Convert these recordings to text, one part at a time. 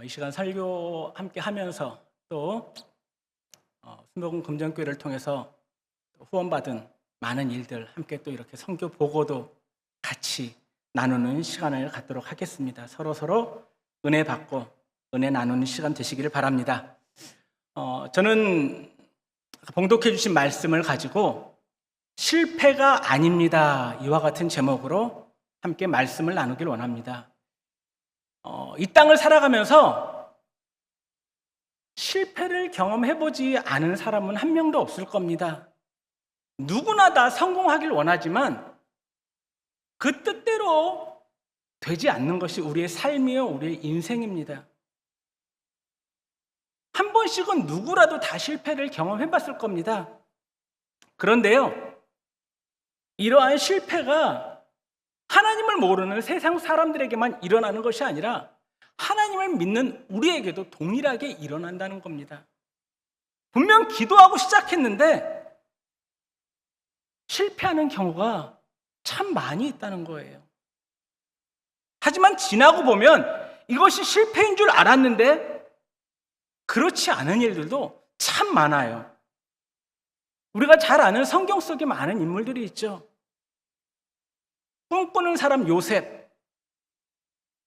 이 시간 설교 함께 하면서 또 순복음 금정교회를 통해서 후원받은 많은 일들 함께 또 이렇게 선교 보고도 같이 나누는 시간을 갖도록 하겠습니다. 서로 은혜 받고 은혜 나누는 시간 되시기를 바랍니다. 저는 봉독해 주신 말씀을 가지고 실패가 아닙니다, 이와 같은 제목으로 함께 말씀을 나누길 원합니다. 이 땅을 살아가면서 실패를 경험해보지 않은 사람은 한 명도 없을 겁니다. 누구나 다 성공하길 원하지만 그 뜻대로 되지 않는 것이 우리의 삶이요, 우리의 인생입니다. 한 번씩은 누구라도 다 실패를 경험해봤을 겁니다. 그런데요, 이러한 실패가 하나님을 모르는 세상 사람들에게만 일어나는 것이 아니라 하나님을 믿는 우리에게도 동일하게 일어난다는 겁니다. 분명 기도하고 시작했는데 실패하는 경우가 참 많이 있다는 거예요. 하지만 지나고 보면 이것이 실패인 줄 알았는데 그렇지 않은 일들도 참 많아요. 우리가 잘 아는 성경 속에 많은 인물들이 있죠. 꿈꾸는 사람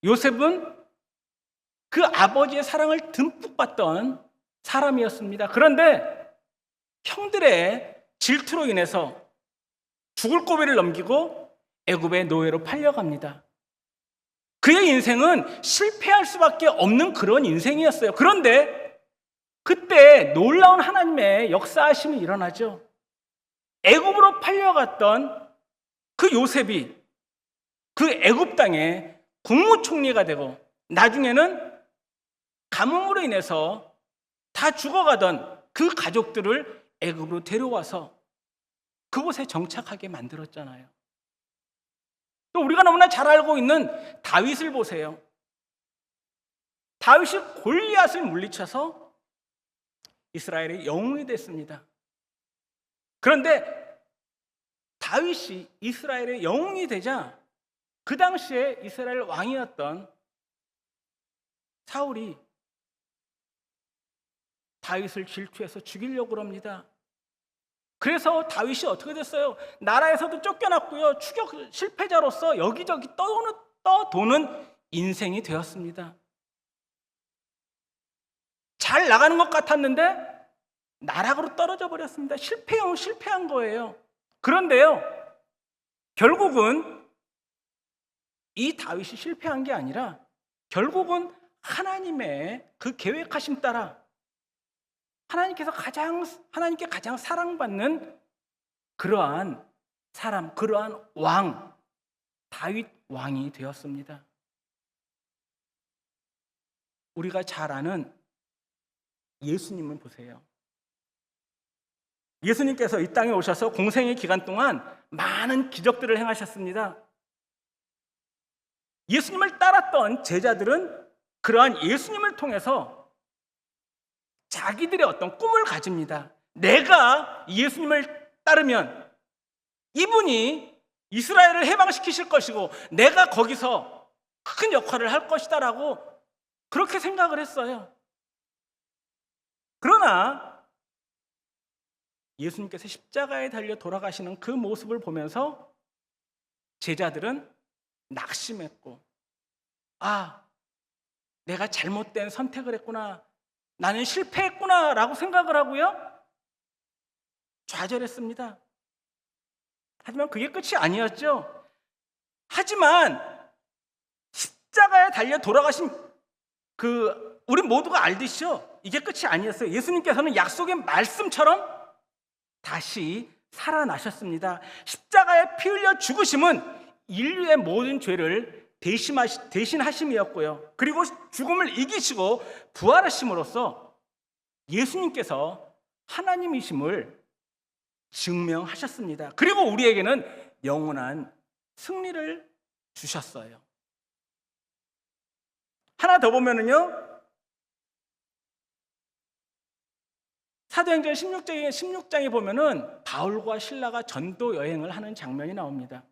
요셉은 그 아버지의 사랑을 듬뿍 받던 사람이었습니다. 그런데 형들의 질투로 인해서 죽을 고비를 넘기고 애굽의 노예로 팔려갑니다. 그의 인생은 실패할 수밖에 없는 그런 인생이었어요. 그런데 그때 놀라운 하나님의 역사하심이 일어나죠. 애굽으로 팔려갔던 그 요셉이 그 애굽 땅의 국무총리가 되고 나중에는 가뭄으로 인해서 다 죽어가던 그 가족들을 애굽으로 데려와서 그곳에 정착하게 만들었잖아요. 또 우리가 너무나 잘 알고 있는 다윗을 보세요. 다윗이 골리앗을 물리쳐서 이스라엘의 영웅이 됐습니다. 그런데 다윗이 이스라엘의 영웅이 되자 그 당시에 이스라엘 왕이었던 사울이 다윗을 질투해서 죽이려고 합니다. 그래서 다윗이 어떻게 됐어요? 나라에서도 쫓겨났고요, 추격 실패자로서 여기저기 떠도는 인생이 되었습니다. 잘 나가는 것 같았는데 나락으로 떨어져 버렸습니다. 실패한 거예요. 그런데요, 결국은 이 다윗이 실패한 게 아니라 결국은 하나님의 그 계획하심 따라 하나님께 가장 사랑받는 그러한 사람, 그러한 왕, 다윗 왕이 되었습니다. 우리가 잘 아는 예수님을 보세요. 예수님께서 이 땅에 오셔서 공생의 기간 동안 많은 기적들을 행하셨습니다. 예수님을 따랐던 제자들은 그러한 예수님을 통해서 자기들의 어떤 꿈을 가집니다. 내가 예수님을 따르면 이분이 이스라엘을 해방시키실 것이고 내가 거기서 큰 역할을 할 것이다 라고 그렇게 생각을 했어요. 그러나 예수님께서 십자가에 달려 돌아가시는 그 모습을 보면서 제자들은 낙심했고, 내가 잘못된 선택을 했구나, 나는 실패했구나 라고 생각을 하고요, 좌절했습니다. 하지만 그게 끝이 아니었죠. 하지만 십자가에 달려 돌아가신 우리 모두가 알듯이요, 이게 끝이 아니었어요. 예수님께서는 약속의 말씀처럼 다시 살아나셨습니다. 십자가에 피 흘려 죽으심은 인류의 모든 죄를 대신하심이었고요, 그리고 죽음을 이기시고 부활하심으로써 예수님께서 하나님이심을 증명하셨습니다. 그리고 우리에게는 영원한 승리를 주셨어요. 하나 더 보면은요, 사도행전 16장에 보면은 바울과 실라가 전도 여행을 하는 장면이 나옵니다.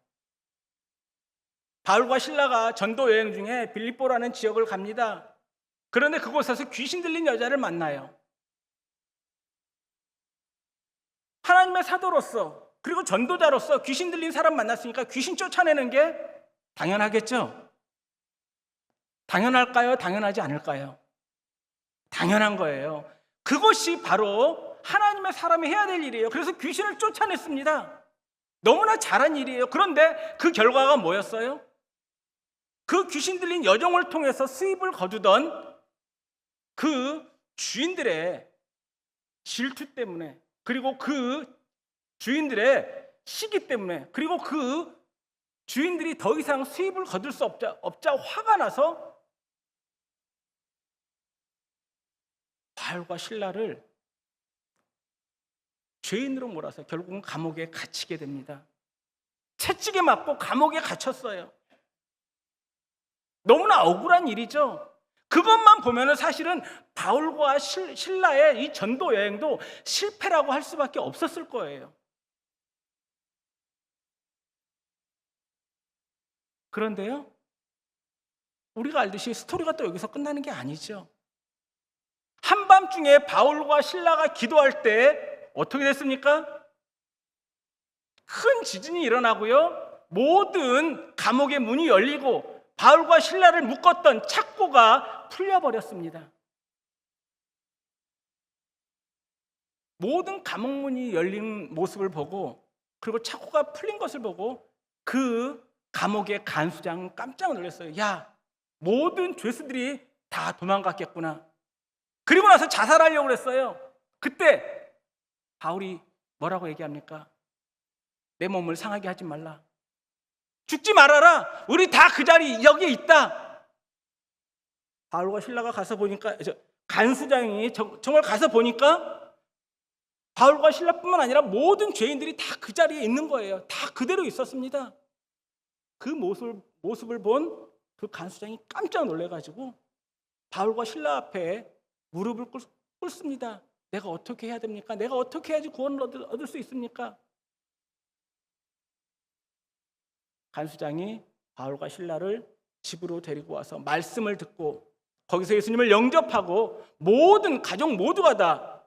바울과 실라가 전도 여행 중에 빌립보라는 지역을 갑니다. 그런데 그곳에서 귀신 들린 여자를 만나요. 하나님의 사도로서 그리고 전도자로서 귀신 들린 사람 만났으니까 귀신 쫓아내는 게 당연하겠죠? 당연할까요? 당연하지 않을까요? 당연한 거예요. 그것이 바로 하나님의 사람이 해야 될 일이에요. 그래서 귀신을 쫓아냈습니다. 너무나 잘한 일이에요. 그런데 그 결과가 뭐였어요? 그 귀신 들린 여종을 통해서 수입을 거두던 그 주인들의 질투 때문에, 그리고 그 주인들의 시기 때문에, 그리고 그 주인들이 더 이상 수입을 거둘 수 없자 화가 나서 바울과 실라를 죄인으로 몰아서 결국은 감옥에 갇히게 됩니다. 채찍에 맞고 감옥에 갇혔어요. 너무나 억울한 일이죠. 그것만 보면은 사실은 바울과 실라의 이 전도 여행도 실패라고 할 수밖에 없었을 거예요. 그런데요, 우리가 알듯이 스토리가 또 여기서 끝나는 게 아니죠. 한밤중에 바울과 실라가 기도할 때 어떻게 됐습니까? 큰 지진이 일어나고요, 모든 감옥의 문이 열리고 바울과 실라를 묶었던 착고가 풀려버렸습니다. 모든 감옥문이 열린 모습을 보고, 그리고 착고가 풀린 것을 보고 그 감옥의 간수장은 깜짝 놀랐어요. 야, 모든 죄수들이 다 도망갔겠구나. 그리고 나서 자살하려고 그랬어요. 그때 바울이 뭐라고 얘기합니까? 내 몸을 상하게 하지 말라. 죽지 말아라. 우리 다 그 자리 여기에 있다. 바울과 실라가 가서 보니까, 간수장이 정말 가서 보니까 바울과 실라뿐만 아니라 모든 죄인들이 다 그 자리에 있는 거예요. 다 그대로 있었습니다. 그 모습을 본 그 간수장이 깜짝 놀래가지고 바울과 실라 앞에 무릎을 꿇습니다. 내가 어떻게 해야 됩니까? 내가 어떻게 해야지 구원을 얻을 수 있습니까? 간수장이 바울과 실라를 집으로 데리고 와서 말씀을 듣고 거기서 예수님을 영접하고 모든 가족 모두가 다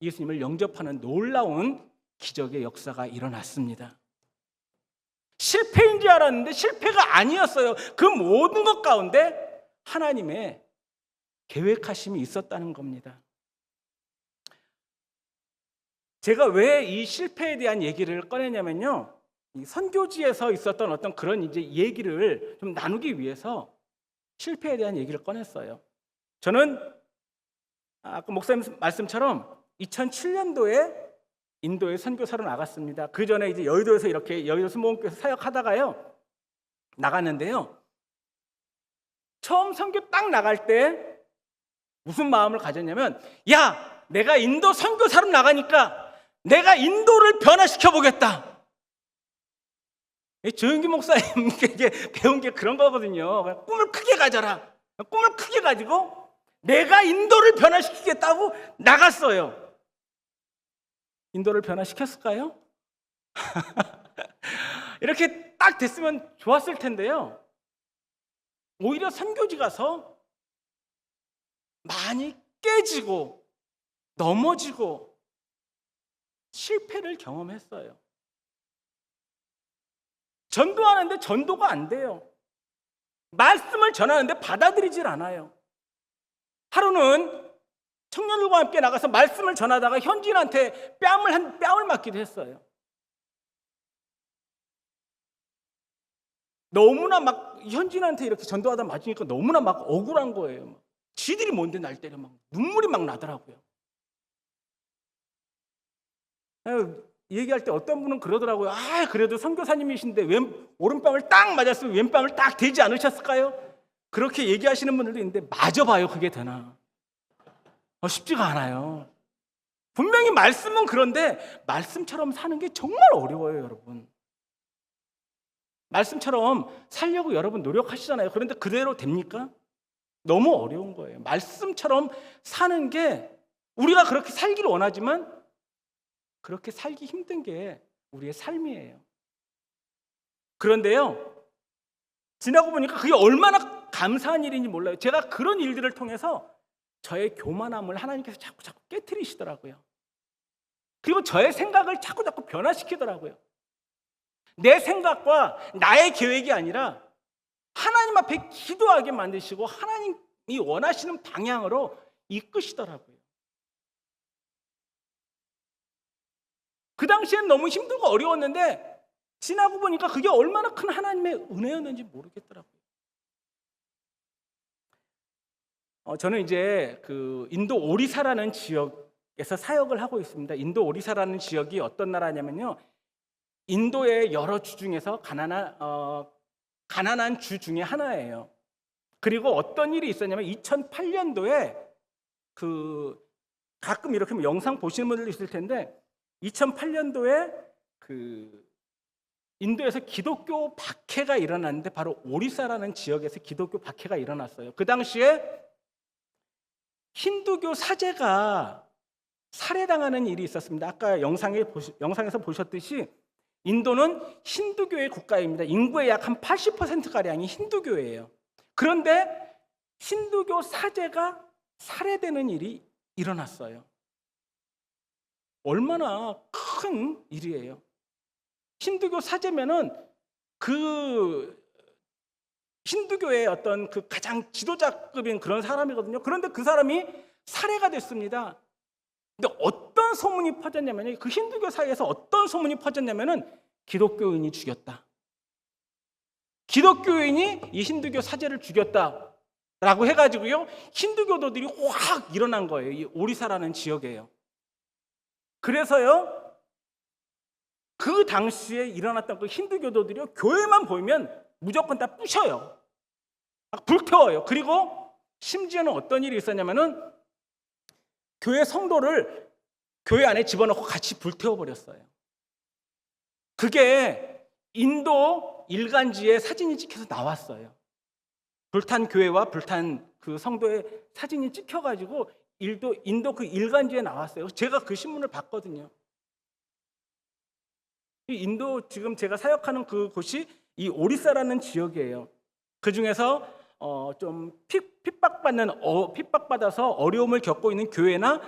예수님을 영접하는 놀라운 기적의 역사가 일어났습니다. 실패인 줄 알았는데 실패가 아니었어요. 그 모든 것 가운데 하나님의 계획하심이 있었다는 겁니다. 제가 왜 이 실패에 대한 얘기를 꺼내냐면요, 이 선교지에서 있었던 어떤 그런 이제 얘기를 좀 나누기 위해서 실패에 대한 얘기를 꺼냈어요. 저는 아까 목사님 말씀처럼 2007년도에 인도에 선교사로 나갔습니다. 그 전에 이제 여의도에서 이렇게 여의도 순복음교회에서 사역하다가요 나갔는데요. 처음 선교 딱 나갈 때 무슨 마음을 가졌냐면, 야, 내가 인도 선교사로 나가니까 내가 인도를 변화시켜 보겠다. 조영기 목사님께 배운 게 그런 거거든요. 꿈을 크게 가져라. 꿈을 크게 가지고 내가 인도를 변화시키겠다고 나갔어요. 인도를 변화시켰을까요? 이렇게 딱 됐으면 좋았을 텐데요. 오히려 선교지 가서 많이 깨지고 넘어지고 실패를 경험했어요. 전도하는데 전도가 안 돼요. 말씀을 전하는데 받아들이질 않아요. 하루는 청년들과 함께 나가서 말씀을 전하다가 현지인한테 뺨을 맞기도 했어요. 너무나 막 현지인한테 이렇게 전도하다 맞으니까 너무나 막 억울한 거예요. 지들이 뭔데 날 때려, 막 눈물이 막 나더라고요. 얘기할 때 어떤 분은 그러더라고요. 그래도 선교사님이신데 오른뺨을 딱 맞았으면 왼뺨을 딱 대지 않으셨을까요? 그렇게 얘기하시는 분들도 있는데 맞아봐요, 그게 되나? 쉽지가 않아요. 분명히 말씀은 그런데 말씀처럼 사는 게 정말 어려워요, 여러분. 말씀처럼 살려고 여러분 노력하시잖아요. 그런데 그대로 됩니까? 너무 어려운 거예요. 말씀처럼 사는 게, 우리가 그렇게 살기를 원하지만 그렇게 살기 힘든 게 우리의 삶이에요. 그런데요, 지나고 보니까 그게 얼마나 감사한 일인지 몰라요. 제가 그런 일들을 통해서 저의 교만함을 하나님께서 자꾸 깨트리시더라고요. 그리고 저의 생각을 자꾸 변화시키더라고요. 내 생각과 나의 계획이 아니라 하나님 앞에 기도하게 만드시고 하나님이 원하시는 방향으로 이끄시더라고요. 그 당시엔 너무 힘들고 어려웠는데 지나고 보니까 그게 얼마나 큰 하나님의 은혜였는지 모르겠더라고요. 저는 이제 그 인도 오리사라는 지역에서 사역을 하고 있습니다. 인도 오리사라는 지역이 어떤 나라냐면요, 인도의 여러 주 중에서 가난한 주 중에 하나예요. 그리고 어떤 일이 있었냐면 2008년도에 가끔 이렇게 영상 보시는 분들도 있을 텐데 2008년도에 인도에서 기독교 박해가 일어났는데 바로 오리사라는 지역에서 기독교 박해가 일어났어요. 그 당시에 힌두교 사제가 살해당하는 일이 있었습니다. 아까 영상에서 보셨듯이 인도는 힌두교의 국가입니다. 인구의 약 한 80%가량이 힌두교예요. 그런데 힌두교 사제가 살해되는 일이 일어났어요. 얼마나 큰 일이에요. 힌두교 사제면은 힌두교의 어떤 가장 지도자급인 그런 사람이거든요. 그런데 그 사람이 살해가 됐습니다. 근데 어떤 소문이 퍼졌냐면요, 그 힌두교 사이에서 어떤 소문이 퍼졌냐면은 기독교인이 죽였다. 기독교인이 이 힌두교 사제를 죽였다라고 해가지고요, 힌두교도들이 확 일어난 거예요. 이 오리사라는 지역에요. 그래서요, 그 당시에 일어났던 그 힌두교도들이요, 교회만 보이면 무조건 다 부셔요. 불태워요. 그리고 심지어는 어떤 일이 있었냐면은 교회 성도를 교회 안에 집어넣고 같이 불태워버렸어요. 그게 인도 일간지에 사진이 찍혀서 나왔어요. 불탄 교회와 불탄 그 성도의 사진이 찍혀가지고 인도 그 일간지에 나왔어요. 제가 그 신문을 봤거든요. 인도 지금 제가 사역하는 그곳이 이 오리사라는 지역이에요. 그 중에서 좀 핍박받아서 어려움을 겪고 있는 교회나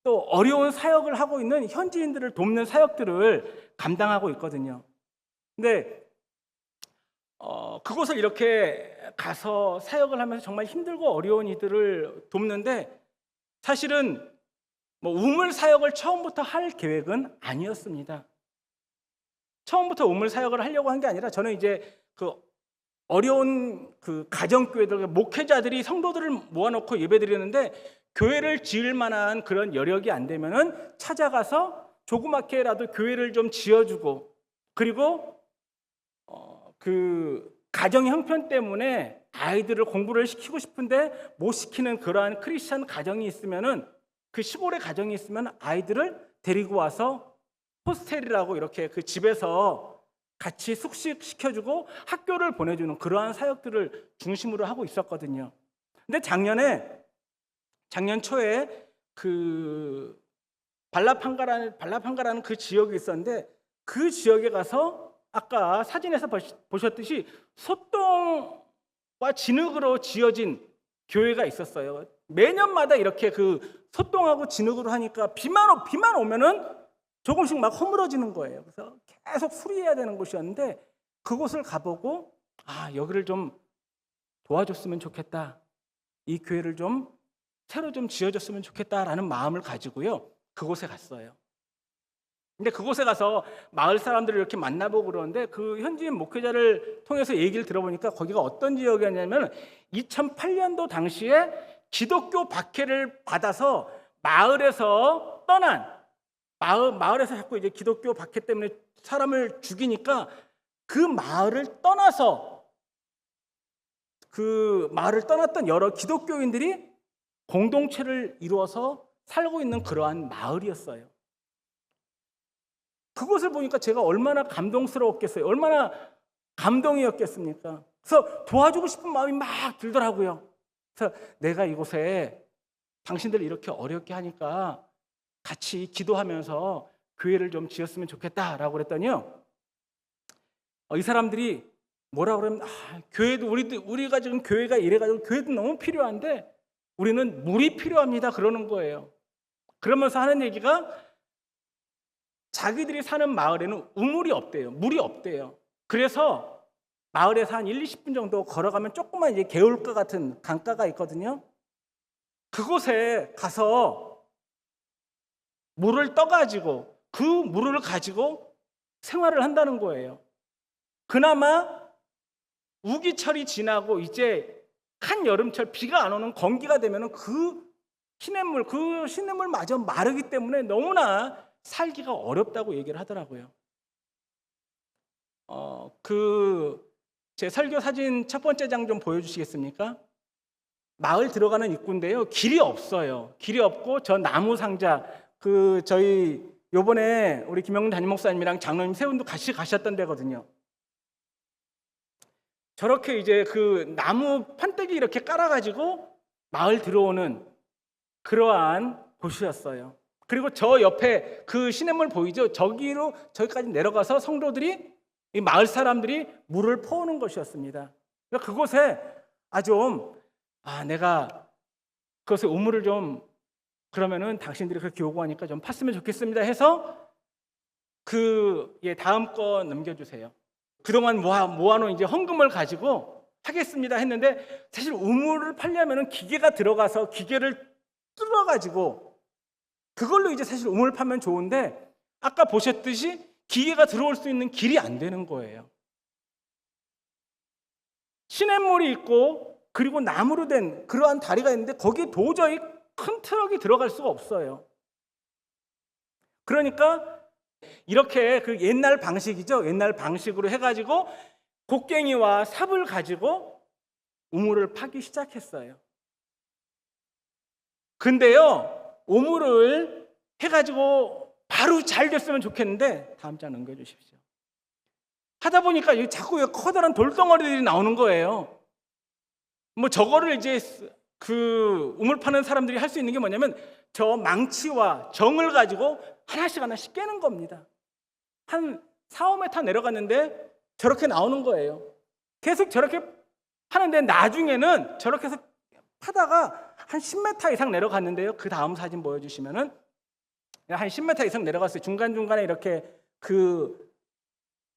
또 어려운 사역을 하고 있는 현지인들을 돕는 사역들을 감당하고 있거든요. 근데 그곳을 이렇게 가서 사역을 하면서 정말 힘들고 어려운 이들을 돕는데 사실은 우물 사역을 처음부터 할 계획은 아니었습니다. 처음부터 우물 사역을 하려고 한 게 아니라 저는 이제 어려운 가정교회들, 목회자들이 성도들을 모아놓고 예배드리는데 교회를 지을 만한 그런 여력이 안 되면은 찾아가서 조그맣게라도 교회를 좀 지어주고, 그리고 가정 형편 때문에 아이들을 공부를 시키고 싶은데 못 시키는 그러한 크리스천 가정이 있으면은, 그 시골의 가정이 있으면 아이들을 데리고 와서 호스텔이라고 이렇게 그 집에서 같이 숙식시켜주고 학교를 보내주는 그러한 사역들을 중심으로 하고 있었거든요. 근데 작년 초에 발라판가라는 그 지역이 있었는데 그 지역에 가서 아까 사진에서 보셨듯이 솥동과 진흙으로 지어진 교회가 있었어요. 매년마다 이렇게 솥동하고 진흙으로 하니까 비만 오면은 조금씩 막 허물어지는 거예요. 그래서 계속 수리해야 되는 곳이었는데 그곳을 가보고 여기를 좀 도와줬으면 좋겠다. 이 교회를 좀 새로 좀 지어줬으면 좋겠다라는 마음을 가지고요, 그곳에 갔어요. 근데 그곳에 가서 마을 사람들을 이렇게 만나보고 그러는데 그 현지인 목회자를 통해서 얘기를 들어보니까 거기가 어떤 지역이었냐면 2008년도 당시에 기독교 박해를 받아서 마을에서 떠난, 마을에서 자꾸 이제 기독교 박해 때문에 사람을 죽이니까 그 마을을 떠났던 여러 기독교인들이 공동체를 이루어서 살고 있는 그러한 마을이었어요. 그것을 보니까 제가 얼마나 감동스러웠겠어요. 얼마나 감동이었겠습니까? 그래서 도와주고 싶은 마음이 막 들더라고요. 그래서 내가 이곳에 당신들 이렇게 어렵게 하니까 같이 기도하면서 교회를 좀 지었으면 좋겠다라고 그랬더니요, 이 사람들이 뭐라 그러면 교회도 우리가 지금 교회가 이래가지고 교회도 너무 필요한데 우리는 물이 필요합니다 그러는 거예요. 그러면서 하는 얘기가 자기들이 사는 마을에는 우물이 없대요. 물이 없대요. 그래서 마을에서 한 1, 20분 정도 걸어가면 조그만 이제 개울가 같은 강가가 있거든요. 그곳에 가서 물을 떠가지고 그 물을 가지고 생활을 한다는 거예요. 그나마 우기철이 지나고 이제 한여름철 비가 안 오는 건기가 되면 그 시냇물마저 마르기 때문에 너무나 살기가 어렵다고 얘기를 하더라고요. 제 설교 사진 첫 번째 장 좀 보여주시겠습니까? 마을 들어가는 입구인데요. 길이 없어요. 길이 없고 저 나무 상자 저희 요번에 우리 김영준 담임 목사님이랑 장로님 세운도 같이 가셨던 데거든요. 저렇게 이제 그 나무 판때기 이렇게 깔아가지고 마을 들어오는 그러한 곳이었어요. 그리고 저 옆에 그 시냇물 보이죠? 저기까지 내려가서 성도들이 이 마을 사람들이 물을 퍼오는 것이었습니다. 그러니까 그곳에 내가 그것에 우물을 좀 그러면은 당신들이 그렇게 요구하니까 좀 팠으면 좋겠습니다 해서 다음 거 넘겨주세요. 그동안 모아놓은 이제 헌금을 가지고 하겠습니다 했는데 사실 우물을 팔려면은 기계가 들어가서 기계를 뚫어가지고 그걸로 이제 사실 우물 파면 좋은데 아까 보셨듯이 기계가 들어올 수 있는 길이 안 되는 거예요. 시냇물이 있고 그리고 나무로 된 그러한 다리가 있는데 거기에 도저히 큰 트럭이 들어갈 수가 없어요. 그러니까 이렇게 그 옛날 방식이죠. 옛날 방식으로 해가지고 곡괭이와 삽을 가지고 우물을 파기 시작했어요. 근데요, 우물을 해가지고 바로 잘 됐으면 좋겠는데 다음 장 넘겨주십시오. 하다 보니까 자꾸 커다란 돌덩어리들이 나오는 거예요. 저거를 이제 그 우물 파는 사람들이 할 수 있는 게 뭐냐면 저 망치와 정을 가지고 하나씩 깨는 겁니다. 한 4, 5m 내려갔는데 저렇게 나오는 거예요. 계속 저렇게 하는데 나중에는 저렇게 해서 파다가 한 10m 이상 내려갔는데요. 그 다음 사진 보여주시면은 한 10m 이상 내려갔어요. 중간중간에 이렇게 그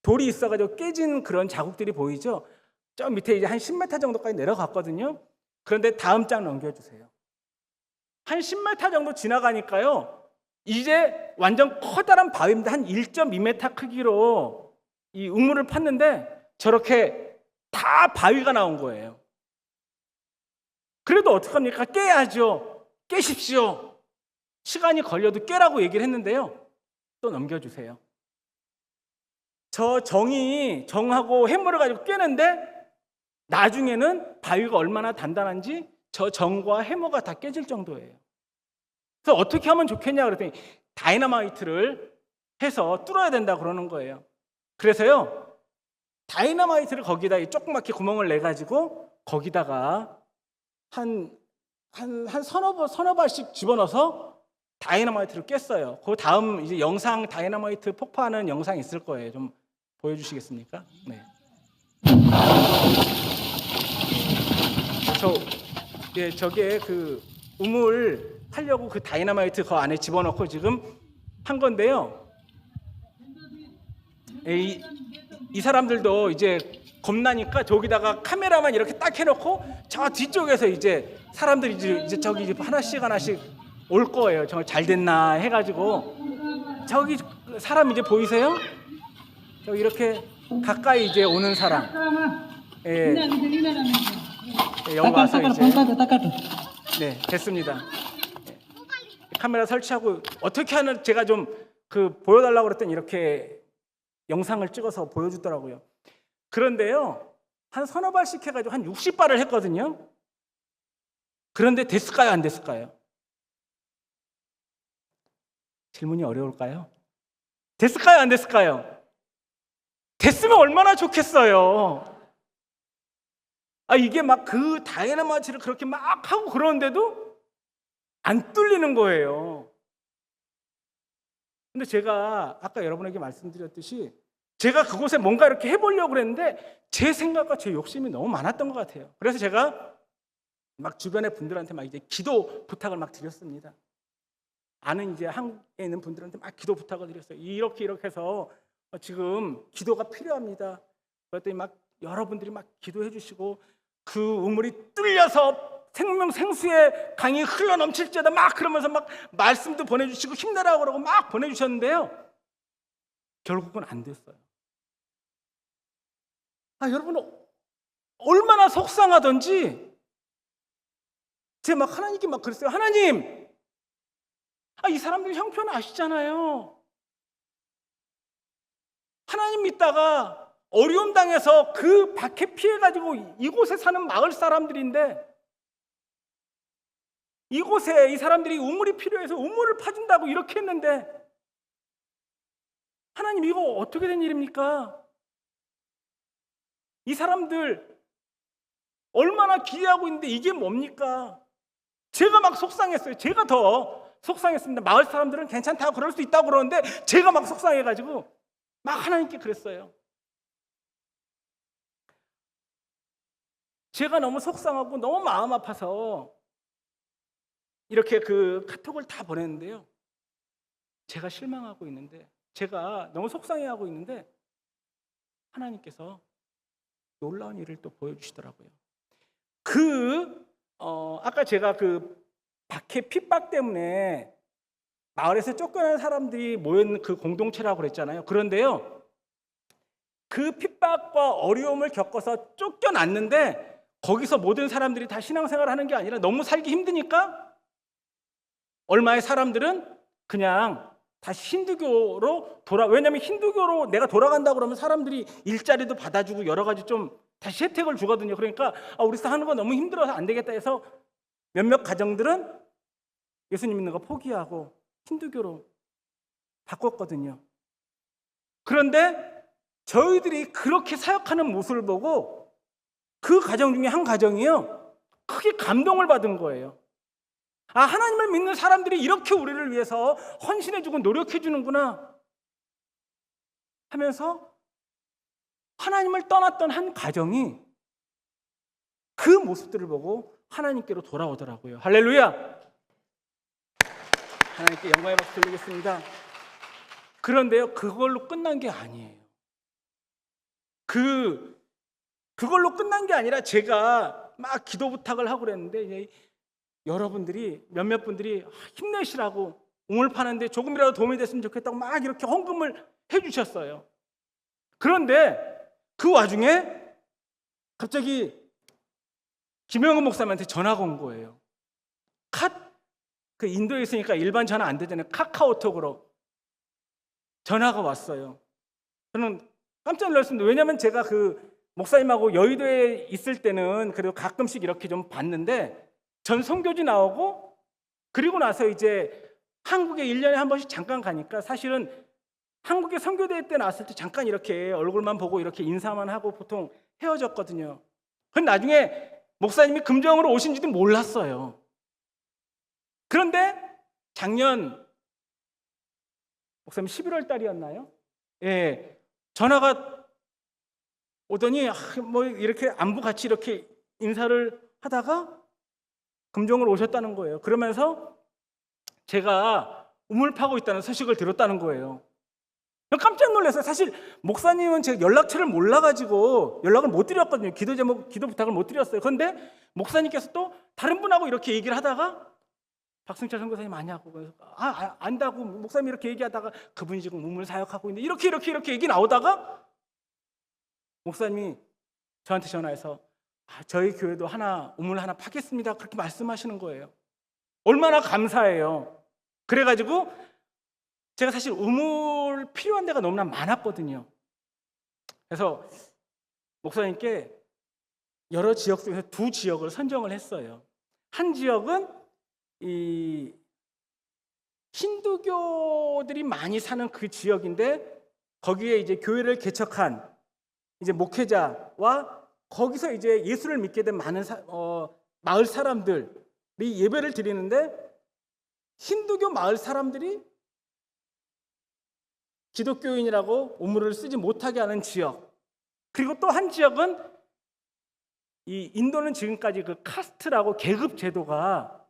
돌이 있어가지고 깨진 그런 자국들이 보이죠? 저 밑에 이제 한 10m 정도까지 내려갔거든요. 그런데 다음 장 넘겨주세요. 한 10m 정도 지나가니까요. 이제 완전 커다란 바위입니다. 한 1.2m 크기로 이 우물을 팠는데 저렇게 다 바위가 나온 거예요. 그래도 어떡합니까? 깨야죠. 깨십시오. 시간이 걸려도 깨라고 얘기를 했는데요. 또 넘겨주세요. 저 정하고 해물을 가지고 깨는데 나중에는 바위가 얼마나 단단한지 저 정과 해머가 다 깨질 정도예요. 그래서 어떻게 하면 좋겠냐 그랬더니 다이너마이트를 해서 뚫어야 된다 그러는 거예요. 그래서요, 다이너마이트를 거기다 조그맣게 구멍을 내가지고 거기다가 한 서너 발씩 집어넣어서 다이너마이트를 깼어요. 그 다음 이제 영상 다이너마이트 폭파하는 영상이 있을 거예요. 좀 보여주시겠습니까? 네. 저게 그 우물 하려고 그 다이너마이트 그 안에 집어넣고 지금 한 건데요. 이 사람들도 이제 겁나니까 저기다가 카메라만 이렇게 딱 해놓고 저 뒤쪽에서 이제 사람들이 이제 저기 하나씩 올 거예요. 정말 잘 됐나 해가지고 저기 사람 이제 보이세요? 저기 이렇게 가까이 이제 오는 사람. 예. 여기 와서 이제 네, 됐습니다. 카메라 설치하고 어떻게 하는 제가 좀 보여달라고 그랬더니 이렇게 영상을 찍어서 보여주더라고요. 그런데요, 한 서너 발씩 해가지고 한 60발을 했거든요. 그런데 됐을까요? 안 됐을까요? 질문이 어려울까요? 됐을까요? 안 됐을까요? 됐으면 얼마나 좋겠어요. 이게 막 그 다이너마이트를 그렇게 막 하고 그러는데도 안 뚫리는 거예요. 근데 제가 아까 여러분에게 말씀드렸듯이 제가 그곳에 뭔가 이렇게 해보려고 그랬는데 제 생각과 제 욕심이 너무 많았던 것 같아요. 그래서 제가 막 주변의 분들한테 막 이제 기도 부탁을 막 드렸습니다. 아는 이제 한국에 있는 분들한테 막 기도 부탁을 드렸어요. 이렇게 해서 지금 기도가 필요합니다. 그랬더니 막 여러분들이 막 기도해 주시고 그 우물이 뚫려서 생명 생수의 강이 흘러 넘칠지어다 막 그러면서 막 말씀도 보내주시고 힘내라고 그러고 막 보내주셨는데요. 결국은 안 됐어요. 여러분 얼마나 속상하던지 제가 막 하나님께 막 그랬어요. 하나님, 이 사람들 형편 아시잖아요. 하나님 믿다가 어려움 당해서 그 박해 피해가지고 이곳에 사는 마을 사람들인데 이곳에 이 사람들이 우물이 필요해서 우물을 파준다고 이렇게 했는데 하나님 이거 어떻게 된 일입니까? 이 사람들 얼마나 기대하고 있는데 이게 뭡니까? 제가 막 속상했어요. 제가 더 속상했습니다. 마을 사람들은 괜찮다고 그럴 수 있다고 그러는데 제가 막 속상해가지고 막 하나님께 그랬어요. 제가 너무 속상하고 너무 마음 아파서 이렇게 그 카톡을 다 보냈는데요. 제가 실망하고 있는데 제가 너무 속상해하고 있는데 하나님께서 놀라운 일을 또 보여주시더라고요. 아까 제가 그 박해 핍박 때문에 마을에서 쫓겨난 사람들이 모였는 그 공동체라고 그랬잖아요. 그런데요, 그 핍박과 어려움을 겪어서 쫓겨났는데 거기서 모든 사람들이 다 신앙생활을 하는 게 아니라 너무 살기 힘드니까 얼마의 사람들은 그냥 다시 힌두교로 왜냐면 힌두교로 내가 돌아간다고 그러면 사람들이 일자리도 받아주고 여러 가지 좀 다시 혜택을 주거든요. 그러니까 우리 사는 거 너무 힘들어서 안 되겠다 해서 몇몇 가정들은 예수님 믿는 거 포기하고 힌두교로 바꿨거든요. 그런데 저희들이 그렇게 사역하는 모습을 보고 그 가정 중에 한 가정이요, 크게 감동을 받은 거예요. 하나님을 믿는 사람들이 이렇게 우리를 위해서 헌신해주고 노력해주는구나 하면서 하나님을 떠났던 한 가정이 그 모습들을 보고 하나님께로 돌아오더라고요. 할렐루야! 하나님께 영광의 박수 드리겠습니다. 그런데요, 그걸로 끝난 게 아니에요. 그걸로 끝난 게 아니라 제가 막 기도 부탁을 하고 그랬는데 여러분들이 몇몇 분들이 힘내시라고 우물 파는데 조금이라도 도움이 됐으면 좋겠다고 막 이렇게 헌금을 해주셨어요. 그런데 그 와중에 갑자기 김영은 목사님한테 전화가 온 거예요. 그 인도에 있으니까 일반 전화 안 되잖아요. 카카오톡으로 전화가 왔어요. 저는 깜짝 놀랐습니다. 왜냐하면 제가 그 목사님하고 여의도에 있을 때는 그래도 가끔씩 이렇게 좀 봤는데 전 선교지 나오고 그리고 나서 이제 한국에 1년에 한 번씩 잠깐 가니까 사실은 한국에 선교대회 때 나왔을 때 잠깐 이렇게 얼굴만 보고 이렇게 인사만 하고 보통 헤어졌거든요. 근데 나중에 목사님이 금정으로 오신지도 몰랐어요. 그런데 작년 목사님 11월 달이었나요? 예, 전화가 오더니 뭐 이렇게 안부 같이 이렇게 인사를 하다가 금정으로 오셨다는 거예요. 그러면서 제가 우물 파고 있다는 소식을 들었다는 거예요. 깜짝 놀랐어요. 사실 목사님은 제가 연락처를 몰라가지고 연락을 못 드렸거든요. 기도 제목, 기도 부탁을 못 드렸어요. 그런데 목사님께서 또 다른 분하고 이렇게 얘기를 하다가 박승철 선교사님 아냐고 그래서 안다고 목사님이 이렇게 얘기하다가 그분이 지금 우물 사역하고 있는데 이렇게 얘기 나오다가 목사님이 저한테 전화해서 저희 교회도 우물 하나 파겠습니다. 그렇게 말씀하시는 거예요. 얼마나 감사해요. 그래가지고 제가 사실 우물 필요한 데가 너무나 많았거든요. 그래서 목사님께 여러 지역 중에서 2지역을 선정을 했어요. 한 지역은 이 힌두교들이 많이 사는 그 지역인데 거기에 이제 교회를 개척한 이제 목회자와 거기서 이제 예수를 믿게 된 많은 마을 사람들이 예배를 드리는데 힌두교 마을 사람들이 기독교인이라고 우물을 쓰지 못하게 하는 지역, 그리고 또 한 지역은 이 인도는 지금까지 그 카스트라고 계급 제도가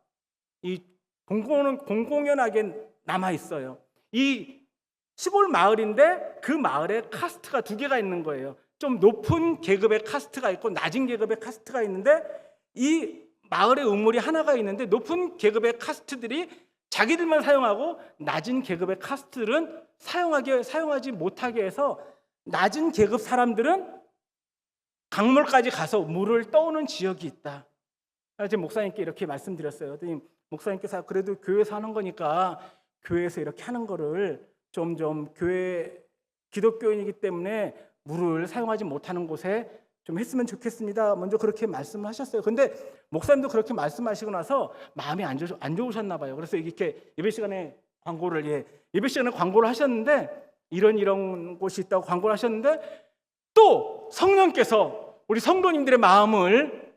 이 공공연하게 남아 있어요. 이 시골 마을인데 그 마을에 카스트가 두 개가 있는 거예요. 좀 높은 계급의 카스트가 있고 낮은 계급의 카스트가 있는데, 이 마을의 우물이 하나가 있는데 높은 계급의 카스트들이 자기들만 사용하고 낮은 계급의 카스트들은 사용하지 못하게 해서 낮은 계급 사람들은 강물까지 가서 물을 떠오는 지역이 있다. 제가 목사님께 이렇게 말씀드렸어요. 목사님께서 그래도 교회에서 하는 거니까 교회에서 이렇게 하는 거를 좀 교회 기독교인이기 때문에 물을 사용하지 못하는 곳에 좀 했으면 좋겠습니다. 먼저 그렇게 말씀을 하셨어요. 근데 목사님도 그렇게 말씀하시고 나서 마음이 안 좋으셨나 봐요. 그래서 이렇게 예배 시간에 광고를 하셨는데, 이런 곳이 있다고 광고를 하셨는데, 또 성령께서 우리 성도님들의 마음을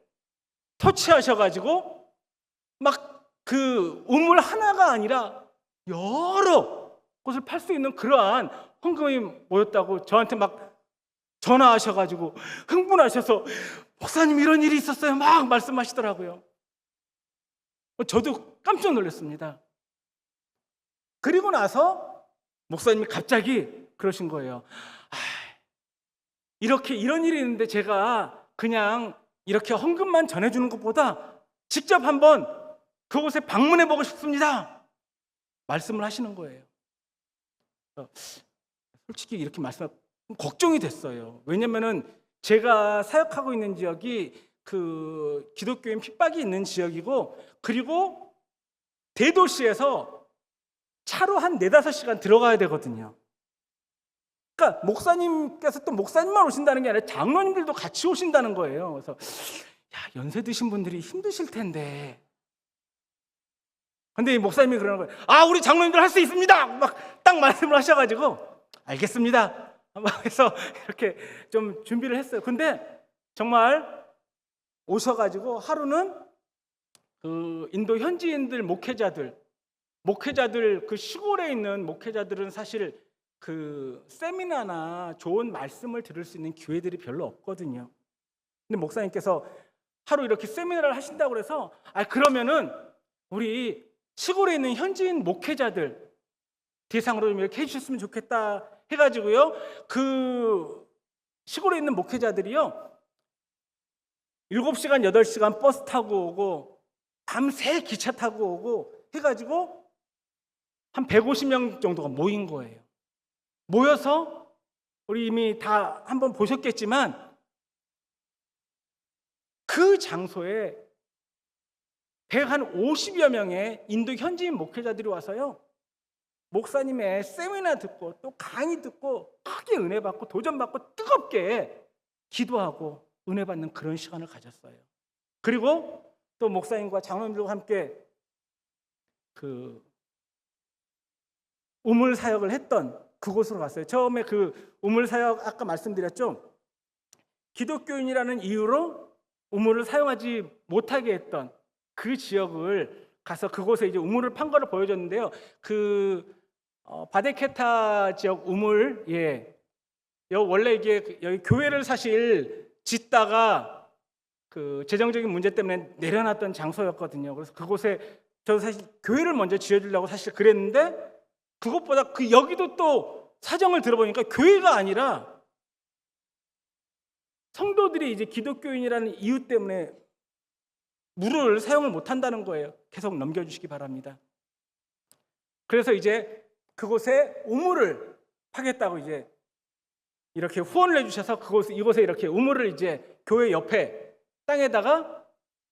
터치하셔가지고 막 그 우물 하나가 아니라 여러 곳을 팔 수 있는 그러한 헌금이 모였다고 저한테 막 전화하셔가지고 흥분하셔서 목사님 이런 일이 있었어요 막 말씀하시더라고요. 저도 깜짝 놀랐습니다. 그리고 나서 목사님이 갑자기 그러신 거예요. 이렇게 이런 일이 있는데 제가 그냥 이렇게 헌금만 전해주는 것보다 직접 한번 그곳에 방문해 보고 싶습니다 말씀을 하시는 거예요. 솔직히 이렇게 말씀하면 걱정이 됐어요. 왜냐면은 제가 사역하고 있는 지역이 그 기독교인 핍박이 있는 지역이고, 그리고 대도시에서 차로 한 4-5시간 들어가야 되거든요. 그러니까 목사님께서 또 목사님만 오신다는 게 아니라 장로님들도 같이 오신다는 거예요. 그래서 연세 드신 분들이 힘드실 텐데, 근데 이 목사님이 그러는 거예요. 우리 장로님들 할 수 있습니다 막 딱 말씀을 하셔가지고 알겠습니다 해서 이렇게 좀 준비를 했어요. 근데 정말 오셔가지고 하루는 그 인도 현지인들 목회자들 그 시골에 있는 목회자들은 사실 그 세미나나 좋은 말씀을 들을 수 있는 기회들이 별로 없거든요. 근데 목사님께서 하루 이렇게 세미나를 하신다고 그래서 그러면은 우리 시골에 있는 현지인 목회자들 대상으로 좀 이렇게 해주셨으면 좋겠다 해가지고요, 그 시골에 있는 목회자들이요 7시간 8시간 버스 타고 오고 밤새 기차 타고 오고 해가지고 한 150명 정도가 모인 거예요. 모여서 우리 이미 다 한번 보셨겠지만 그 장소에 150여 명의 인도 현지인 목회자들이 와서요 목사님의 세미나 듣고 또 강의 듣고 크게 은혜 받고 도전 받고 뜨겁게 기도하고 은혜 받는 그런 시간을 가졌어요. 그리고 또 목사님과 장로님들과 함께 그 우물 사역을 했던 그곳으로 갔어요. 처음에 그 우물 사역 아까 말씀드렸죠. 기독교인이라는 이유로 우물을 사용하지 못하게 했던 그 지역을 가서 그곳에 이제 우물을 판 거를 보여줬는데요. 그 바데케타 지역 우물, 원래 이게 여기 교회를 사실 짓다가 그 재정적인 문제 때문에 내려놨던 장소였거든요. 그래서 그곳에 저도 사실 교회를 먼저 지어주려고 사실 그랬는데, 그것보다 여기도 또 사정을 들어보니까 교회가 아니라 성도들이 이제 기독교인이라는 이유 때문에 물을 사용을 못한다는 거예요. 계속 넘겨주시기 바랍니다. 그래서 이제 그곳에 우물을 파겠다고 이제 이렇게 후원을 해주셔서 이곳에 이렇게 우물을 이제 교회 옆에 땅에다가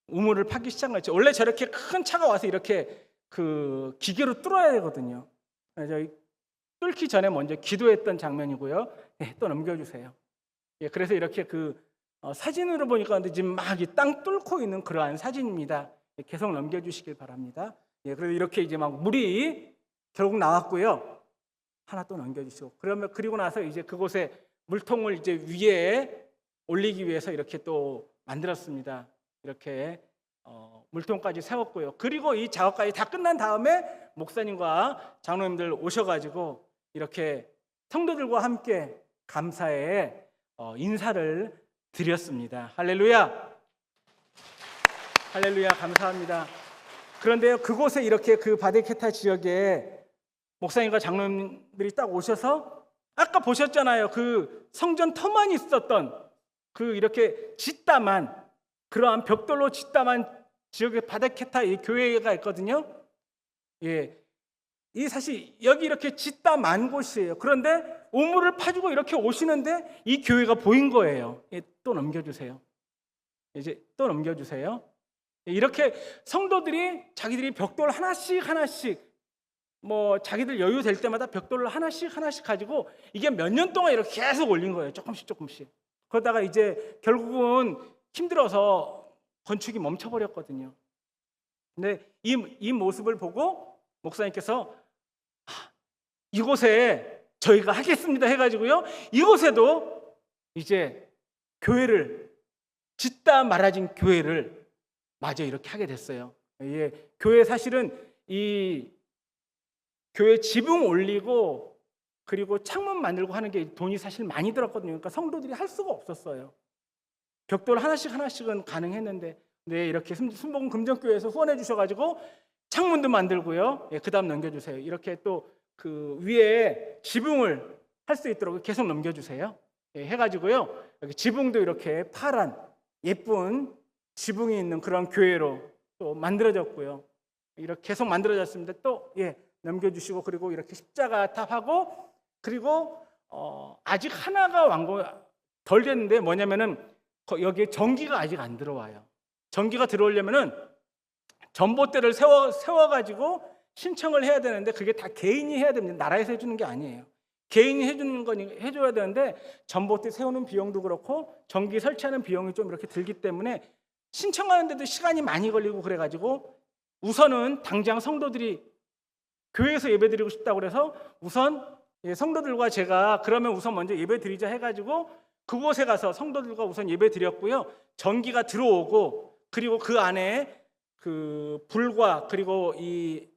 우물을 파기 시작했죠. 원래 저렇게 큰 차가 와서 이렇게 그 기계로 뚫어야 되거든요. 저희 뚫기 전에 먼저 기도했던 장면이고요. 또 넘겨주세요. 그래서 이렇게 사진으로 보니까 지금 막 땅 뚫고 있는 그러한 사진입니다. 계속 넘겨주시길 바랍니다. 그래서 이렇게 이제 막 물이 결국 나왔고요. 하나 또 넘겨주시고, 그리고 나서 이제 그곳에 물통을 이제 위에 올리기 위해서 이렇게 또 만들었습니다. 이렇게 물통까지 세웠고요. 그리고 이 작업까지 다 끝난 다음에 목사님과 장로님들 오셔가지고 이렇게 성도들과 함께 감사의 인사를 드렸습니다. 할렐루야. 할렐루야. 감사합니다. 그런데요, 그곳에 이렇게 그 바데케타 지역에 목사님과 장로님들이 딱 오셔서 아까 보셨잖아요. 그 성전 터만 있었던 그 이렇게 짓다만, 그러한 벽돌로 짓다만 지역에 바데케타 이 교회가 있거든요. 예, 이 사실 여기 이렇게 짓다만 곳이에요. 그런데 우물을 파주고 이렇게 오시는데 이 교회가 보인 거예요. 예, 또 넘겨주세요. 이제 또 넘겨주세요. 이렇게 성도들이 자기들이 벽돌 하나씩 뭐 자기들 여유 될 때마다 벽돌을 하나씩 가지고 이게 몇 년 동안 이렇게 계속 올린 거예요. 조금씩. 그러다가 이제 결국은 힘들어서 건축이 멈춰버렸거든요. 근데 이 모습을 보고 목사님께서 이곳에 저희가 하겠습니다 해가지고요, 이곳에도 이제 교회를, 짓다 말아진 교회를 마저 이렇게 하게 됐어요. 예, 교회 사실은 이 교회 지붕 올리고 그리고 창문 만들고 하는 게 돈이 사실 많이 들었거든요. 그러니까 성도들이 할 수가 없었어요. 벽돌 하나씩은 가능했는데, 네, 이렇게 순복음 금정교회에서 후원해 주셔가지고 창문도 만들고요. 예, 그다음 넘겨주세요. 이렇게 또 그 위에 지붕을 할 수 있도록 계속 넘겨주세요. 예, 해가지고요, 여기 지붕도 이렇게 파란 예쁜 지붕이 있는 그런 교회로 또 만들어졌고요. 이렇게 계속 만들어졌습니다. 또 예, 넘겨주시고, 그리고 이렇게 십자가 탑하고, 그리고 아직 하나가 완공 덜 됐는데 뭐냐면은 여기에 전기가 아직 안 들어와요. 전기가 들어오려면은 전봇대를 세워가지고 신청을 해야 되는데 그게 다 개인이 해야 됩니다. 나라에서 해주는 게 아니에요. 개인이 해주는 거니 해줘야 되는데 전봇대 세우는 비용도 그렇고 전기 설치하는 비용이 좀 이렇게 들기 때문에 신청하는데도 시간이 많이 걸리고, 그래가지고 우선은 당장 성도들이 교회에서 예배드리고 싶다고 그래서 우선 성도들과 제가 그러면 우선 먼저 예배드리자 해가지고 그곳에 가서 성도들과 우선 예배드렸고요. 전기가 들어오고, 그리고 그 안에 그 불과 그리고 이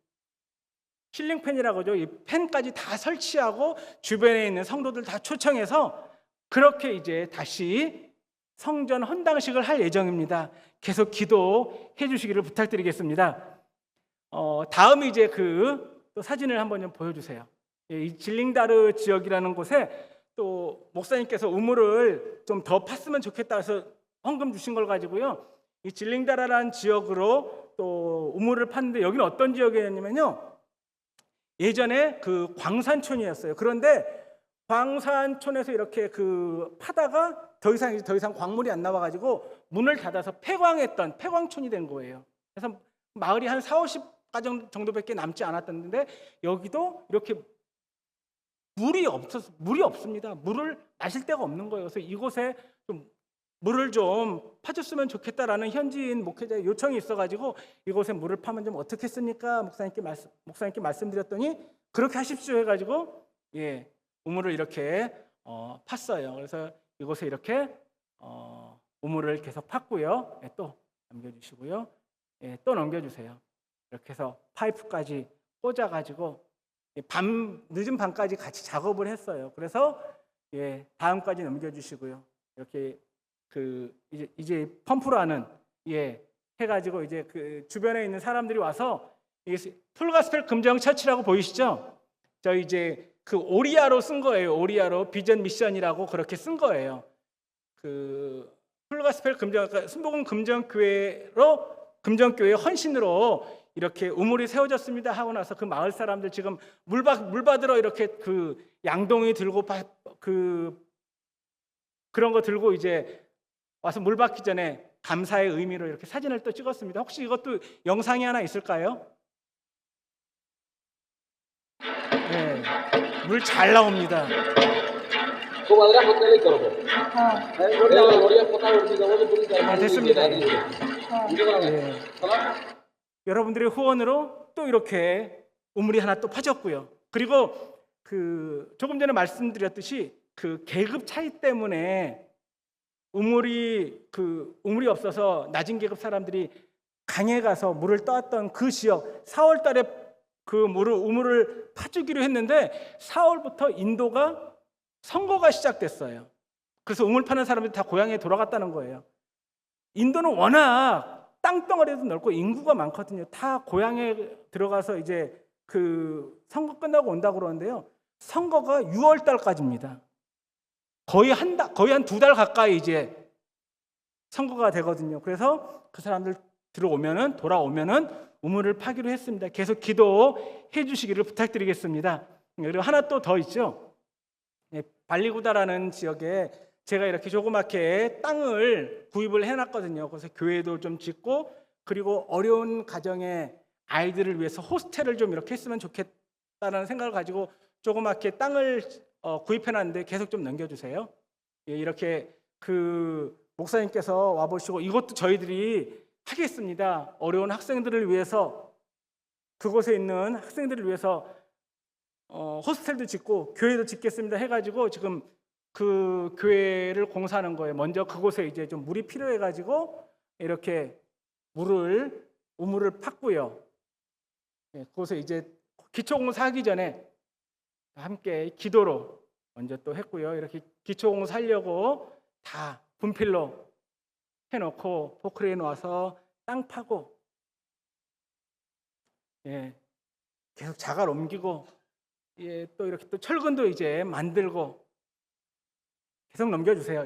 힐링팬이라고 하죠. 이 팬까지 다 설치하고 주변에 있는 성도들 다 초청해서 그렇게 이제 다시 성전 헌당식을 할 예정입니다. 계속 기도해 주시기를 부탁드리겠습니다. 다음 이제 또 사진을 한번 좀 보여주세요. 이 질링다르 지역이라는 곳에 또 목사님께서 우물을 좀 더 팠으면 좋겠다 해서 헌금 주신 걸 가지고요, 이 질링다르라는 지역으로 또 우물을 팠는데, 여기는 어떤 지역이었냐면요, 예전에 그 광산촌이었어요. 그런데 광산촌에서 이렇게 파다가 더 이상 광물이 안 나와가지고 문을 닫아서 폐광했던 폐광촌이 된 거예요. 그래서 마을이 한 40가정 정도밖에 남지 않았던데 여기도 이렇게 물이 없습니다. 물을 마실 데가 없는 거예요. 그래서 이곳에 좀 물을 좀 파줬으면 좋겠다라는 현지인 목회자의 요청이 있어가지고 이곳에 물을 파면 좀 어떻겠습니까? 목사님께 말씀드렸더니 그렇게 하십시오 해가지고 예, 우물을 이렇게 팠어요. 그래서 이곳에 이렇게 우물을 계속 팠고요. 예, 또 넘겨주시고요. 예, 또 넘겨주세요. 이렇게 해서 파이프까지 꽂아가지고 늦은 밤까지 같이 작업을 했어요. 그래서 예, 다음까지 넘겨주시고요. 이렇게 이제 펌프라는 예, 해가지고 이제 그 주변에 있는 사람들이 와서 풀가스펠 금정처치라고 보이시죠? 저 이제 그 오리아로 쓴 거예요. 오리아로 비전 미션이라고 그렇게 쓴 거예요. 그 풀가스펠 그러니까 순복음 금정교회의 헌신으로 이렇게 우물이 세워졌습니다 하고 나서 그 마을 사람들 지금 물 받으러 이렇게 그 양동이 들고 그런 거 들고 이제 와서 물 받기 전에 감사의 의미로 이렇게 사진을 또 찍었습니다. 혹시 이것도 영상이 하나 있을까요? 네, 물 잘 나옵니다. 됐습니다. 네. 여러분들의 후원으로 또 이렇게 우물이 하나 또 파졌고요. 그리고 조금 전에 말씀드렸듯이 그 계급 차이 때문에 우물이 없어서 낮은 계급 사람들이 강에 가서 물을 떠왔던 그 지역, 4월 달에 그 우물을 파주기로 했는데 4월부터 인도가 선거가 시작됐어요. 그래서 우물 파는 사람들이 다 고향에 돌아갔다는 거예요. 인도는 워낙 땅덩어리도 넓고 인구가 많거든요. 다 고향에 들어가서 이제 그 선거 끝나고 온다고 그러는데요. 선거가 6월 달까지입니다. 거의 한 2달 가까이 이제 선거가 되거든요. 그래서 그 사람들 돌아오면은 우물을 파기로 했습니다. 계속 기도해 주시기를 부탁드리겠습니다. 그리고 하나 또 더 있죠. 발리구다라는 지역에 제가 이렇게 조그맣게 땅을 구입을 해놨거든요. 그래서 교회도 좀 짓고, 그리고 어려운 가정의 아이들을 위해서 호스텔을 좀 이렇게 했으면 좋겠다는 생각을 가지고 조그맣게 땅을 구입해놨는데 계속 좀 넘겨주세요. 이렇게 그 목사님께서 와보시고 이것도 저희들이 하겠습니다. 어려운 학생들을 위해서, 그곳에 있는 학생들을 위해서 호스텔도 짓고 교회도 짓겠습니다 해가지고 지금 그 교회를 공사하는 거예요. 먼저 그곳에 이제 좀 물이 필요해가지고 이렇게 우물을 팠고요. 그곳에 이제 기초공사 하기 전에 함께 기도로 먼저 또 했고요. 이렇게 기초공사 하려고 다 분필로 해놓고 포크레인 와서 땅 파고, 계속 자갈 옮기고, 또 이렇게 또 철근도 이제 만들고 계속 넘겨주세요.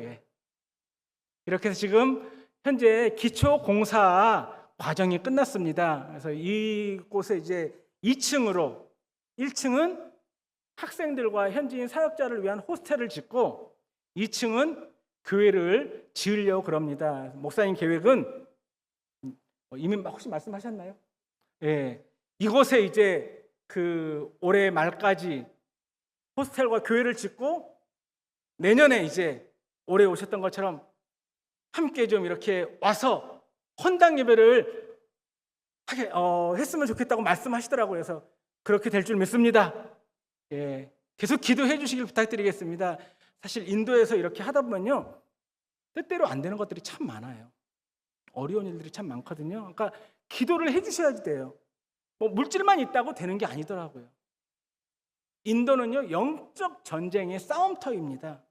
이렇게 해서 지금 현재 기초공사 과정이 끝났습니다. 그래서 이곳에 이제 2층으로 1층은 학생들과 현지인 사역자를 위한 호스텔을 짓고 2층은 교회를 지으려고 그럽니다. 목사님 계획은 이미 혹시 말씀하셨나요? 이곳에 이제 그 올해 말까지 호스텔과 교회를 짓고 내년에 이제 올해 오셨던 것처럼 함께 좀 이렇게 와서 헌당 예배를 하게 했으면 좋겠다고 말씀하시더라고요. 그래서 그렇게 될 줄 믿습니다. 계속 기도해 주시길 부탁드리겠습니다. 사실 인도에서 이렇게 하다 보면요, 뜻대로 안 되는 것들이 참 많아요. 어려운 일들이 참 많거든요. 그러니까 기도를 해 주셔야지 돼요. 뭐 물질만 있다고 되는 게 아니더라고요. 인도는요, 영적 전쟁의 싸움터입니다.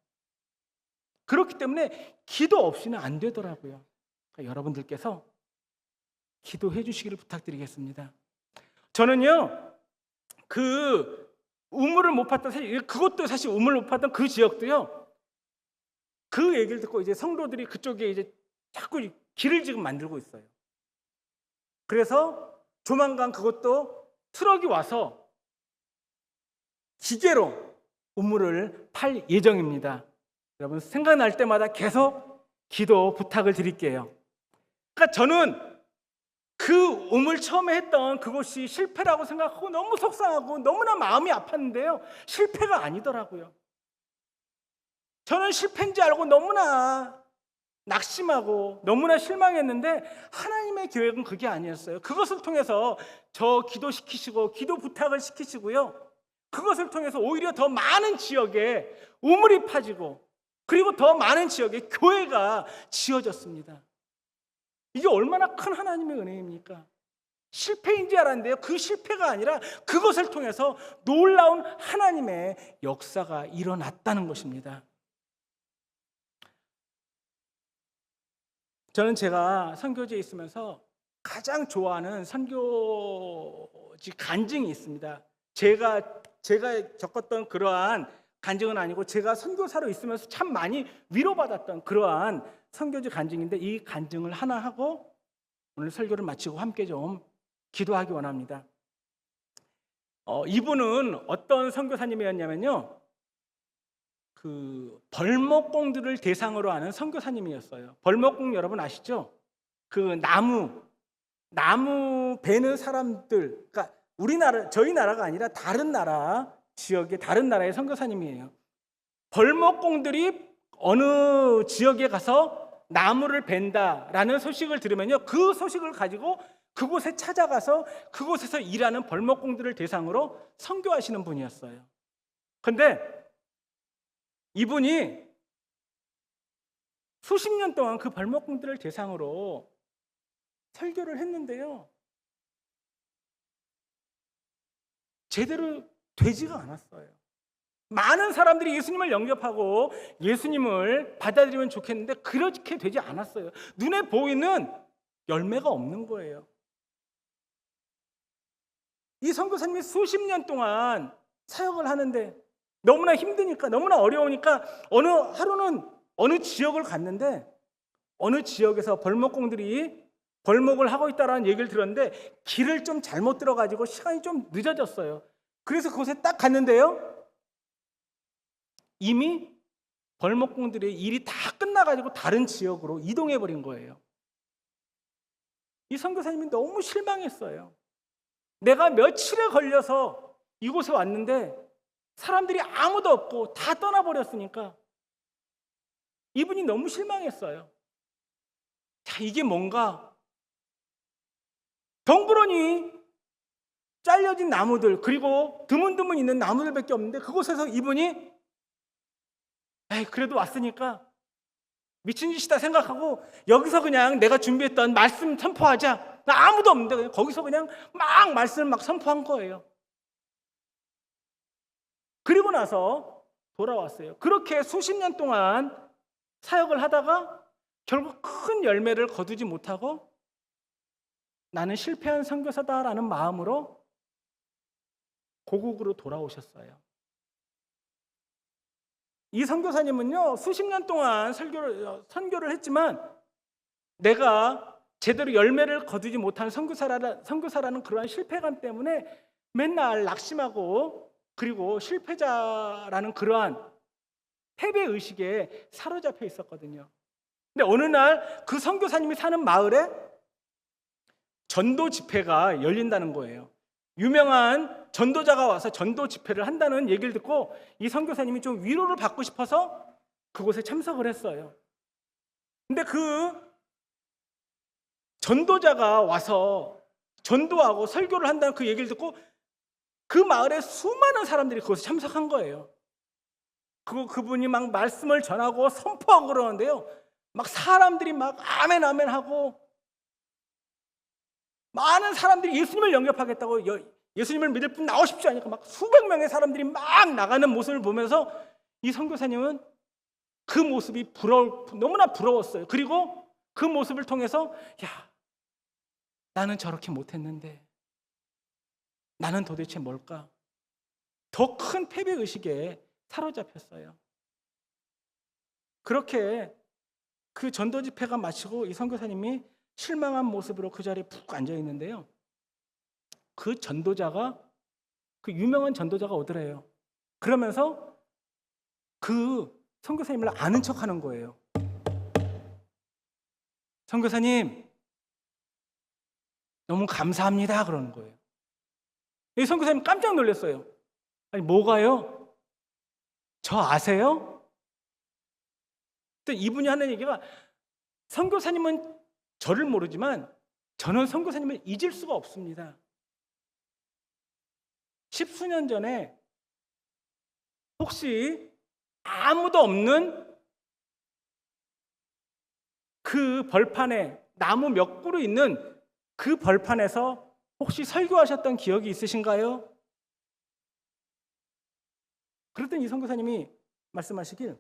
그렇기 때문에 기도 없이는 안 되더라고요. 그러니까 여러분들께서 기도해 주시기를 부탁드리겠습니다. 저는요, 그 우물을 못 팠던, 그것도 사실 우물을 못 팠던 그 지역도요, 그 얘기를 듣고 이제 성도들이 그쪽에 이제 자꾸 길을 지금 만들고 있어요. 그래서 조만간 그것도 트럭이 와서 기계로 우물을 팔 예정입니다. 여러분 생각날 때마다 계속 기도 부탁을 드릴게요. 그러니까 저는 그 우물 처음에 했던 그것이 실패라고 생각하고 너무 속상하고 너무나 마음이 아팠는데요, 실패가 아니더라고요. 저는 실패인지 알고 너무나 낙심하고 너무나 실망했는데 하나님의 계획은 그게 아니었어요. 그것을 통해서 저 기도시키시고 기도 부탁을 시키시고요, 그것을 통해서 오히려 더 많은 지역에 우물이 파지고 그리고 더 많은 지역에 교회가 지어졌습니다. 이게 얼마나 큰 하나님의 은혜입니까? 실패인지 알았는데요, 그 실패가 아니라 그것을 통해서 놀라운 하나님의 역사가 일어났다는 것입니다. 저는 제가 선교지에 있으면서 가장 좋아하는 선교지 간증이 있습니다. 제가 겪었던 그러한 간증은 아니고 제가 선교사로 있으면서 참 많이 위로받았던 그러한 선교지 간증인데, 이 간증을 하나 하고 오늘 설교를 마치고 함께 좀 기도하기 원합니다. 이분은 어떤 선교사님이었냐면요, 그 벌목공들을 대상으로 하는 선교사님이었어요. 벌목공 여러분 아시죠? 그 나무 베는 사람들, 그러니까 저희 나라가 아니라 다른 나라 지역의 다른 나라의 선교사님이에요. 벌목공들이 어느 지역에 가서 나무를 벤다라는 소식을 들으면요, 그 소식을 가지고 그곳에 찾아가서 그곳에서 일하는 벌목공들을 대상으로 선교하시는 분이었어요. 그런데 이분이 수십 년 동안 그 벌목공들을 대상으로 설교를 했는데요, 제대로 되지가 않았어요. 많은 사람들이 예수님을 영접하고 예수님을 받아들이면 좋겠는데 그렇게 되지 않았어요. 눈에 보이는 열매가 없는 거예요. 이 선교사님이 수십 년 동안 사역을 하는데 너무나 힘드니까, 너무나 어려우니까 어느 하루는 어느 지역을 갔는데 어느 지역에서 벌목공들이 벌목을 하고 있다라는 얘기를 들었는데 길을 좀 잘못 들어가지고 시간이 좀 늦어졌어요. 그래서 그곳에 딱 갔는데요, 이미 벌목공들의 일이 다 끝나가지고 다른 지역으로 이동해 버린 거예요. 이 선교사님이 너무 실망했어요. 내가 며칠에 걸려서 이곳에 왔는데 사람들이 아무도 없고 다 떠나버렸으니까 이분이 너무 실망했어요. 자, 이게 뭔가? 덩그러니 잘려진 나무들, 그리고 드문드문 있는 나무들밖에 없는데 그곳에서 이분이 에이, 그래도 왔으니까 미친 짓이다 생각하고 여기서 그냥 내가 준비했던 말씀 선포하자. 나 아무도 없는데 그냥 거기서 그냥 막 말씀을 막 선포한 거예요. 그리고 나서 돌아왔어요. 그렇게 수십 년 동안 사역을 하다가 결국 큰 열매를 거두지 못하고 나는 실패한 선교사다라는 마음으로 고국으로 돌아오셨어요. 이 선교사님은요, 수십 년 동안 선교를 했지만 내가 제대로 열매를 거두지 못한 선교사라는 그러한 실패감 때문에 맨날 낙심하고 그리고 실패자라는 그러한 패배의식에 사로잡혀 있었거든요. 근데 어느 날 그 선교사님이 사는 마을에 전도 집회가 열린다는 거예요. 유명한 전도자가 와서 전도 집회를 한다는 얘기를 듣고 이 선교사님이 좀 위로를 받고 싶어서 그곳에 참석을 했어요. 근데 그 전도자가 와서 전도하고 설교를 한다는 그 얘기를 듣고 그 마을에 수많은 사람들이 그곳에 참석한 거예요. 그분이 막 말씀을 전하고 선포하고 그러는데요, 막 사람들이 막 아멘 아멘 하고 많은 사람들이 예수님을 영접하겠다고 예수님을 믿을 분 나오십시오 하니까 막 수백 명의 사람들이 막 나가는 모습을 보면서 이 선교사님은 그 모습이 너무나 부러웠어요. 그리고 그 모습을 통해서 야, 나는 저렇게 못했는데 나는 도대체 뭘까? 더 큰 패배의식에 사로잡혔어요. 그렇게 그 전도 집회가 마치고 이 선교사님이 실망한 모습으로 그 자리에 푹 앉아 있는데요, 그 전도자가, 그 유명한 전도자가 오더래요. 그러면서 그 선교사님을 아는 척하는 거예요. 선교사님, 너무 감사합니다. 그러는 거예요. 이 선교사님 깜짝 놀랐어요. 아니, 뭐가요? 저 아세요? 또 이분이 하는 얘기가, 선교사님은 저를 모르지만 저는 선교사님을 잊을 수가 없습니다. 십수년 전에 혹시 아무도 없는 그 벌판에 나무 몇 그루 있는 그 벌판에서 혹시 설교하셨던 기억이 있으신가요? 그랬더니 이 선교사님이 말씀하시길,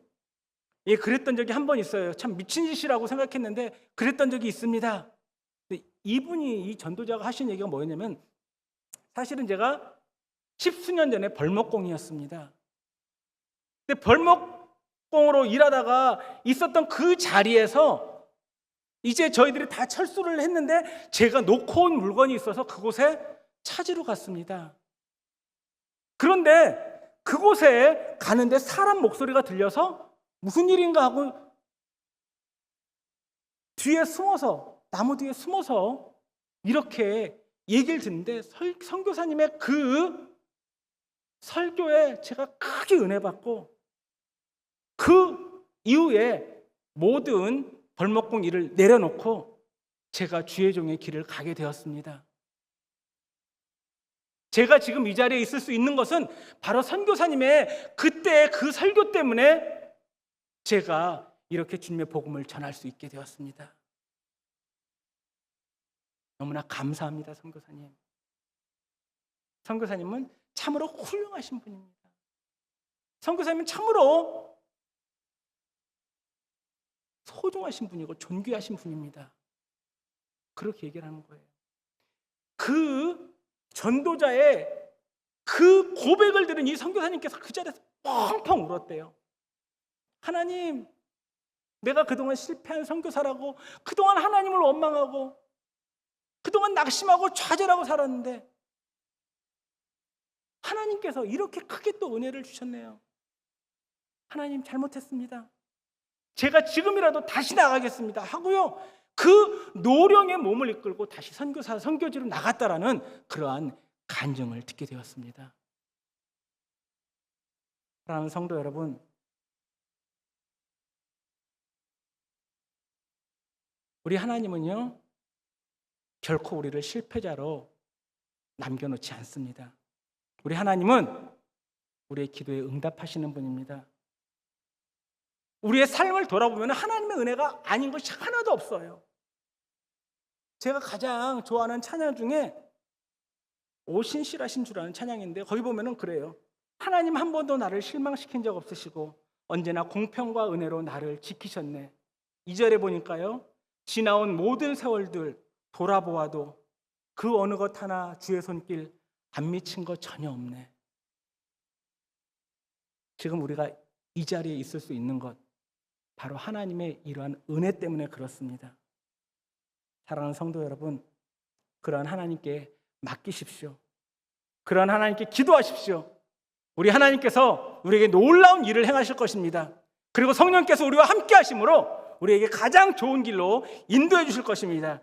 예, 그랬던 적이 한 번 있어요. 참 미친 짓이라고 생각했는데 그랬던 적이 있습니다. 근데 이분이, 이 전도자가 하신 얘기가 뭐였냐면, 사실은 제가 십수년 전에 벌목공이었습니다. 근데 벌목공으로 일하다가 있었던 그 자리에서 이제 저희들이 다 철수를 했는데 제가 놓고 온 물건이 있어서 그곳에 찾으러 갔습니다. 그런데 그곳에 가는데 사람 목소리가 들려서 무슨 일인가 하고 뒤에 숨어서, 나무 뒤에 숨어서 이렇게 얘기를 듣는데 선교사님의 그 설교에 제가 크게 은혜 받고 그 이후에 모든 벌목공 일을 내려놓고 제가 주의 종의 길을 가게 되었습니다. 제가 지금 이 자리에 있을 수 있는 것은 바로 선교사님의 그때 그 설교 때문에 제가 이렇게 주님의 복음을 전할 수 있게 되었습니다. 너무나 감사합니다, 선교사님. 선교사님은 참으로 훌륭하신 분입니다. 선교사님은 참으로 소중하신 분이고 존귀하신 분입니다. 그렇게 얘기를 하는 거예요. 그 전도자의 그 고백을 들은 이 선교사님께서 그 자리에서 펑펑 울었대요. 하나님, 내가 그동안 실패한 선교사라고, 그동안 하나님을 원망하고, 그동안 낙심하고 좌절하고 살았는데 하나님께서 이렇게 크게 또 은혜를 주셨네요. 하나님, 잘못했습니다. 제가 지금이라도 다시 나가겠습니다 하고요, 그 노령의 몸을 이끌고 다시 선교지로 나갔다라는 그러한 간증을 듣게 되었습니다. 사랑하는 성도 여러분, 우리 하나님은요 결코 우리를 실패자로 남겨놓지 않습니다. 우리 하나님은 우리의 기도에 응답하시는 분입니다. 우리의 삶을 돌아보면 하나님의 은혜가 아닌 것이 하나도 없어요. 제가 가장 좋아하는 찬양 중에 오신실하신 줄 아는 찬양인데, 거기 보면은 그래요. 하나님 한 번도 나를 실망시킨 적 없으시고 언제나 공평과 은혜로 나를 지키셨네. 2절에 보니까요, 지나온 모든 세월들 돌아보아도 그 어느 것 하나 주의 손길 안 미친 것 전혀 없네. 지금 우리가 이 자리에 있을 수 있는 것, 바로 하나님의 이러한 은혜 때문에 그렇습니다. 사랑하는 성도 여러분, 그러한 하나님께 맡기십시오. 그러한 하나님께 기도하십시오. 우리 하나님께서 우리에게 놀라운 일을 행하실 것입니다. 그리고 성령께서 우리와 함께 하심으로 우리에게 가장 좋은 길로 인도해 주실 것입니다.